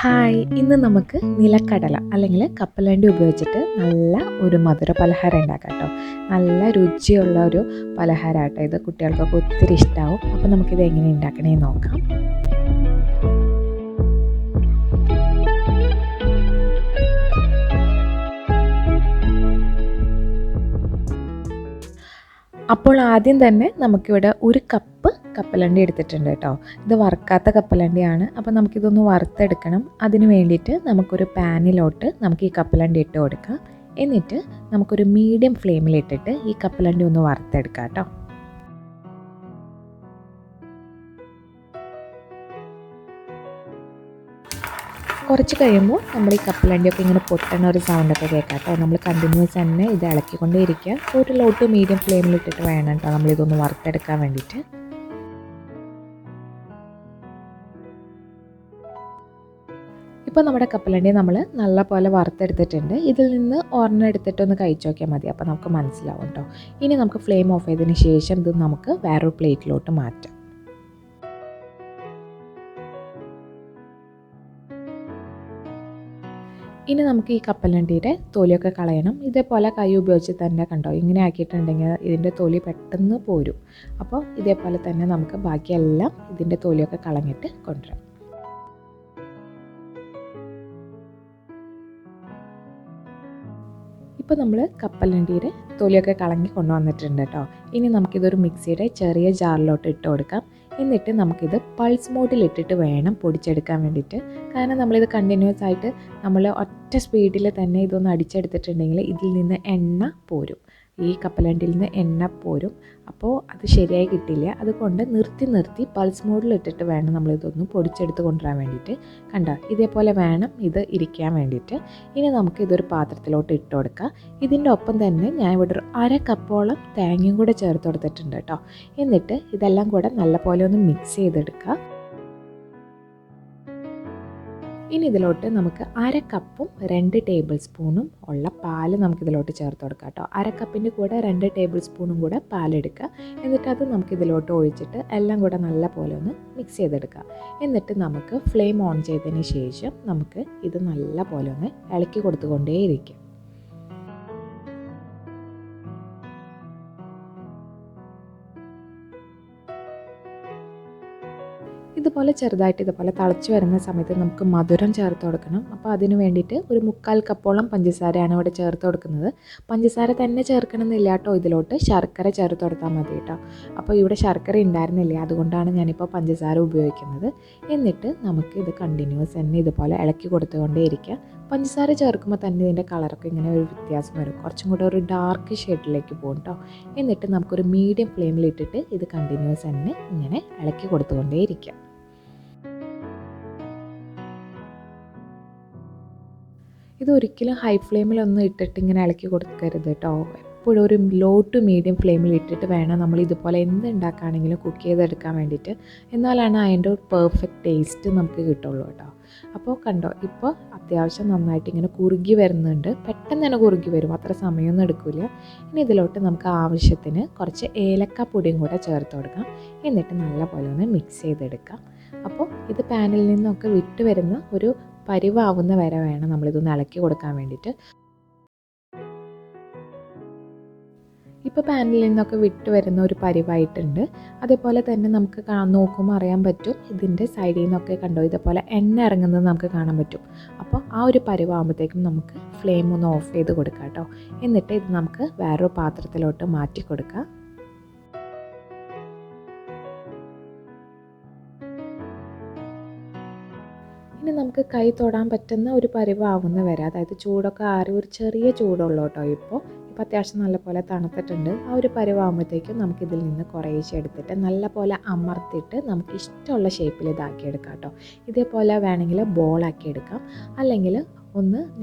Hi, ഇന്ന് നമുക്ക് നിലക്കടല അല്ലെങ്കിൽ കപ്പലണ്ടി ഉപയോഗിച്ചിട്ട് നല്ല ഒരു മധുര പലഹാരം ഉണ്ടാക്കാം കേട്ടോ. നല്ല രുചിയുള്ള ഒരു പലഹാരമാട്ടോ ഇത്. കുട്ടികൾക്കൊക്കെ ഒത്തിരി ഇഷ്ടമാവും. അപ്പോൾ നമുക്കിത് എങ്ങനെ ഉണ്ടാക്കണേന്ന് നോക്കാം. അപ്പോൾ ആദ്യം തന്നെ നമുക്കിവിടെ ഒരു കപ്പ് കപ്പലണ്ടി എടുത്തിട്ടുണ്ട് കേട്ടോ. ഇത് വറുക്കാത്ത കപ്പലണ്ടിയാണ്. അപ്പോൾ നമുക്കിതൊന്ന് വറുത്തെടുക്കണം. അതിന് വേണ്ടിയിട്ട് നമുക്കൊരു പാനിലോട്ട് നമുക്ക് ഈ കപ്പലണ്ടി ഇട്ട് കൊടുക്കാം. എന്നിട്ട് നമുക്കൊരു മീഡിയം ഫ്ലെയിമിലിട്ടിട്ട് ഈ കപ്പലണ്ടി ഒന്ന് വറുത്തെടുക്കാം കേട്ടോ. കുറച്ച് കഴിയുമ്പോൾ നമ്മൾ ഈ കപ്പലണ്ടിയൊക്കെ ഇങ്ങനെ പൊട്ടണ ഒരു സൗണ്ടൊക്കെ കേൾക്കാം കേട്ടോ. നമ്മൾ കണ്ടിന്യൂസ് തന്നെ ഇത് ഇളക്കിക്കൊണ്ടേ ഇരിക്കുക. ഒരു ലോ ടു മീഡിയം ഫ്ലെയിമിലിട്ടിട്ട് വേണം കേട്ടോ നമ്മളിതൊന്ന് വറുത്തെടുക്കാൻ വേണ്ടിയിട്ട്. ഇപ്പോൾ നമ്മുടെ കപ്പലണ്ടി നമ്മൾ നല്ല പോലെ വറുത്തെടുത്തിട്ടുണ്ട്. ഇതിൽ നിന്ന് ഒരെണ്ണം എടുത്തിട്ടൊന്ന് കഴിച്ച് നോക്കിയാൽ മതി. അപ്പോൾ നമുക്ക് മനസ്സിലാവും കേട്ടോ. ഇനി നമുക്ക് ഫ്ലെയിം ഓഫ് ചെയ്തതിന് ശേഷം ഇത് നമുക്ക് വേറൊരു പ്ലേറ്റിലോട്ട് മാറ്റാം. ഇനി നമുക്ക് ഈ കപ്പലണ്ടിയുടെ തൊലിയൊക്കെ കളയണം. ഇതേപോലെ കൈ ഉപയോഗിച്ച് തന്നെ കണ്ടോ ഇങ്ങനെ ആക്കിയിട്ടുണ്ടെങ്കിൽ ഇതിൻ്റെ തൊലി പെട്ടെന്ന് പോരും. അപ്പോൾ ഇതേപോലെ തന്നെ നമുക്ക് ബാക്കിയെല്ലാം ഇതിൻ്റെ തൊലിയൊക്കെ കളഞ്ഞിട്ട് കൊണ്ടുവരാം. ഇപ്പോൾ നമ്മൾ കപ്പലണ്ടിയുടെ തൊലിയൊക്കെ കളഞ്ഞ് കൊണ്ടുവന്നിട്ടുണ്ട് കേട്ടോ. ഇനി നമുക്കിതൊരു മിക്സിയുടെ ചെറിയ ജാറിലോട്ട് ഇട്ട് കൊടുക്കാം. എന്നിട്ട് നമുക്കിത് പൾസ് മോഡിലിട്ടിട്ട് വേണം പൊടിച്ചെടുക്കാൻ വേണ്ടിയിട്ട്. കാരണം നമ്മളിത് കണ്ടിന്യൂസ് ആയിട്ട് നമ്മൾ ഒറ്റ സ്പീഡിൽ തന്നെ ഇതൊന്ന് അടിച്ചെടുത്തിട്ടുണ്ടെങ്കിൽ ഇതിൽ നിന്ന് എണ്ണ പോരും. ഈ കപ്പലണ്ടിയിൽ നിന്ന് എണ്ണ പോരും. അപ്പോൾ അത് ശരിയായി കിട്ടില്ല. അതുകൊണ്ട് നിർത്തി പൾസ് മോഡിലിട്ടിട്ട് വേണം നമ്മളിതൊന്ന് പൊടിച്ചെടുത്ത് കൊണ്ടുവരാൻ വേണ്ടിയിട്ട്. കണ്ടോ ഇതേപോലെ വേണം ഇത് ഇരിക്കാൻ വേണ്ടിയിട്ട്. ഇനി നമുക്ക് ഇതൊരു പാത്രത്തിലോട്ട് ഇട്ട് കൊടുക്കാം. ഇതിൻ്റെ ഒപ്പം തന്നെ ഞാൻ ഇവിടെ ഒരു 1/2 കപ്പോളം തേങ്ങയും കൂടെ ചേർത്ത് കൊടുത്തിട്ടുണ്ട് കേട്ടോ. എന്നിട്ട് ഇതെല്ലാം കൂടെ നല്ലപോലെ ഒന്ന് മിക്സ് ചെയ്തെടുക്കുക. ഇനി ഇതിലോട്ട് നമുക്ക് 1/2 കപ്പും 2 ടേബിൾ സ്പൂണും ഉള്ള പാല് നമുക്കിതിലോട്ട് ചേർത്ത് കൊടുക്കാം കേട്ടോ. 1/2 കപ്പിൻ്റെ കൂടെ 2 ടേബിൾ സ്പൂണും കൂടെ പാലെടുക്കുക. എന്നിട്ട് അത് നമുക്കിതിലോട്ട് ഒഴിച്ചിട്ട് എല്ലാം കൂടെ നല്ല പോലെ ഒന്ന് മിക്സ് ചെയ്തെടുക്കുക. എന്നിട്ട് നമുക്ക് ഫ്ലെയിം ഓൺ ചെയ്തതിന് ശേഷം നമുക്ക് ഇത് നല്ല പോലെ ഒന്ന് ഇളക്കി കൊടുത്തുകൊണ്ടേയിരിക്കും. ഇതുപോലെ ചെറുതായിട്ട് ഇതുപോലെ തിളച്ച് വരുന്ന സമയത്ത് നമുക്ക് മധുരം ചേർത്ത് കൊടുക്കണം. അപ്പോൾ അതിന് വേണ്ടിയിട്ട് ഒരു 3/4 കപ്പോളം പഞ്ചസാരയാണ് ഇവിടെ ചേർത്ത് കൊടുക്കുന്നത്. പഞ്ചസാര തന്നെ ചേർക്കണം എന്നില്ല കേട്ടോ. ഇതിലോട്ട് ശർക്കര ചേർത്ത് കൊടുത്താൽ മതി കേട്ടോ. അപ്പോൾ ഇവിടെ ശർക്കര ഉണ്ടായിരുന്നില്ല, അതുകൊണ്ടാണ് ഞാനിപ്പോൾ പഞ്ചസാര ഉപയോഗിക്കുന്നത്. എന്നിട്ട് നമുക്ക് ഇത് കണ്ടിന്യൂസ് തന്നെ ഇതുപോലെ ഇളക്കി കൊടുത്തുകൊണ്ടേ ഇരിക്കുക. പഞ്ചസാര ചേർക്കുമ്പോൾ തന്നെ ഇതിൻ്റെ കളറൊക്കെ ഇങ്ങനെ ഒരു വ്യത്യാസം വരും. കുറച്ചും കൂടെ ഒരു ഡാർക്ക് ഷെയ്ഡിലേക്ക് പോകും കേട്ടോ. എന്നിട്ട് നമുക്കൊരു മീഡിയം ഫ്ലെയിമിലിട്ടിട്ട് ഇത് കണ്ടിന്യൂസ് തന്നെ ഇങ്ങനെ ഇളക്കി കൊടുത്തുകൊണ്ടേ ഇരിക്കുക. ഇതൊരിക്കലും ഹൈ ഫ്ലെയിമിലൊന്നും ഇട്ടിട്ട് ഇങ്ങനെ ഇളക്കി കൊടുക്കരുത് കേട്ടോ. എപ്പോഴും ഒരു ലോ ടു മീഡിയം ഫ്ലെയിമിൽ ഇട്ടിട്ട് വേണം നമ്മൾ ഇതുപോലെ എന്ത് ഉണ്ടാക്കുകയാണെങ്കിലും കുക്ക് ചെയ്തെടുക്കാൻ വേണ്ടിയിട്ട്. എന്നാലാണ് അതിൻ്റെ ഒരു പെർഫെക്റ്റ് ടേസ്റ്റ് നമുക്ക് കിട്ടുള്ളൂ കേട്ടോ. അപ്പോൾ കണ്ടോ ഇപ്പോൾ അത്യാവശ്യം നന്നായിട്ട് ഇങ്ങനെ കുറുകി വരുന്നുണ്ട്. പെട്ടെന്ന് തന്നെ കുറുകി വരും, അത്ര സമയമൊന്നും എടുക്കില്ല. ഇനി ഇതിലോട്ട് നമുക്ക് ആവശ്യത്തിന് കുറച്ച് ഏലക്കാപ്പൊടിയും കൂടെ ചേർത്ത് കൊടുക്കാം. എന്നിട്ട് നല്ലപോലെ ഒന്ന് മിക്സ് ചെയ്തെടുക്കാം. അപ്പോൾ ഇത് പാനിൽ നിന്നൊക്കെ വിട്ട് വരുന്ന ഒരു പരിവാവുന്ന വരെ വേണം നമ്മളിതൊന്ന് ഇളക്കി കൊടുക്കാൻ വേണ്ടിയിട്ട്. ഇപ്പോൾ പാനിൽ നിന്നൊക്കെ വിട്ട് വരുന്ന ഒരു പരിവായിട്ടുണ്ട്. അതേപോലെ തന്നെ നമുക്ക് നോക്കുമ്പോൾ അറിയാൻ പറ്റും ഇതിൻ്റെ സൈഡിൽ നിന്നൊക്കെ കണ്ടോ ഇതേപോലെ എണ്ണ ഇറങ്ങുന്നത് നമുക്ക് കാണാൻ പറ്റും. അപ്പോൾ ആ ഒരു പരിവാകുമ്പോഴത്തേക്കും നമുക്ക് ഫ്ലെയിം ഒന്ന് ഓഫ് ചെയ്ത് കൊടുക്കാം കേട്ടോ. എന്നിട്ട് ഇത് നമുക്ക് വേറൊരു പാത്രത്തിലോട്ട് മാറ്റി കൊടുക്കാം. ഇനി നമുക്ക് കൈ തൊടാൻ പറ്റുന്ന ഒരു പരിവാകുന്ന വരെ, അതായത് ചൂടൊക്കെ ആറി ഒരു ചെറിയ ചൂടുള്ളൂ കേട്ടോ. ഇപ്പോൾ അത്യാവശ്യം നല്ലപോലെ തണുത്തിട്ടുണ്ട്. ആ ഒരു പരിവാകുമ്പോഴത്തേക്കും നമുക്കിതിൽ നിന്ന് കുറേശ്ശെ എടുത്തിട്ട് നല്ലപോലെ അമർത്തിയിട്ട് നമുക്ക് ഇഷ്ടമുള്ള ഷേപ്പിൽ ഇതാക്കിയെടുക്കാം കേട്ടോ. ഇതേപോലെ വേണമെങ്കിൽ ബോളാക്കി എടുക്കാം. അല്ലെങ്കിൽ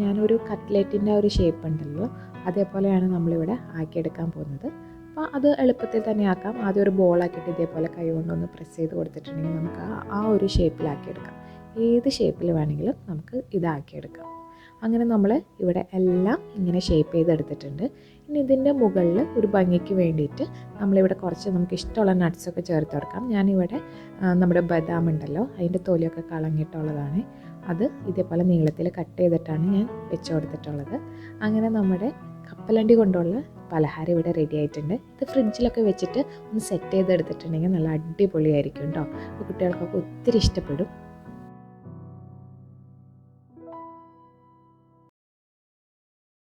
ഞാനൊരു കട്ട്ലേറ്റിൻ്റെ ഒരു ഷേപ്പ് ഉണ്ടല്ലോ, അതേപോലെയാണ് നമ്മളിവിടെ ആക്കിയെടുക്കാൻ പോകുന്നത്. അപ്പോൾ അത് എളുപ്പത്തിൽ തന്നെ ആക്കാം. ആദ്യം ഒരു ബോളാക്കിയിട്ട് ഇതേപോലെ കൈ കൊണ്ടൊന്ന് പ്രസ് ചെയ്ത് കൊടുത്തിട്ടുണ്ടെങ്കിൽ നമുക്ക് ആ ഒരു ഷേപ്പിലാക്കിയെടുക്കാം. ഏത് ഷേപ്പിൽ വേണമെങ്കിലും നമുക്ക് ഇതാക്കിയെടുക്കാം. അങ്ങനെ നമ്മൾ ഇവിടെ എല്ലാം ഇങ്ങനെ ഷേപ്പ് ചെയ്തെടുത്തിട്ടുണ്ട്. ഇനി ഇതിൻ്റെ മുകളിൽ ഒരു ഭംഗിക്ക് വേണ്ടിയിട്ട് നമ്മളിവിടെ കുറച്ച് നമുക്ക് ഇഷ്ടമുള്ള നട്ട്സൊക്കെ ചേർത്ത് കൊടുക്കാം. ഞാനിവിടെ നമ്മുടെ ബദാം ഉണ്ടല്ലോ അതിൻ്റെ തൊലിയൊക്കെ കളഞ്ഞിട്ടുള്ളതാണ്. അത് ഇതേപോലെ നീളത്തിൽ കട്ട് ചെയ്തിട്ടാണ് ഞാൻ വെച്ച് കൊടുത്തിട്ടുള്ളത്. അങ്ങനെ നമ്മുടെ കപ്പലണ്ടി കൊണ്ടുള്ള പലഹാരം ഇവിടെ റെഡി ആയിട്ടുണ്ട്. ഇത് ഫ്രിഡ്ജിലൊക്കെ വെച്ചിട്ട് ഒന്ന് സെറ്റ് ചെയ്തെടുത്തിട്ടുണ്ടെങ്കിൽ നല്ല അടിപൊളിയായിരിക്കും കേട്ടോ. അപ്പോൾ കുട്ടികൾക്കൊക്കെ ഒത്തിരി ഇഷ്ടപ്പെടും.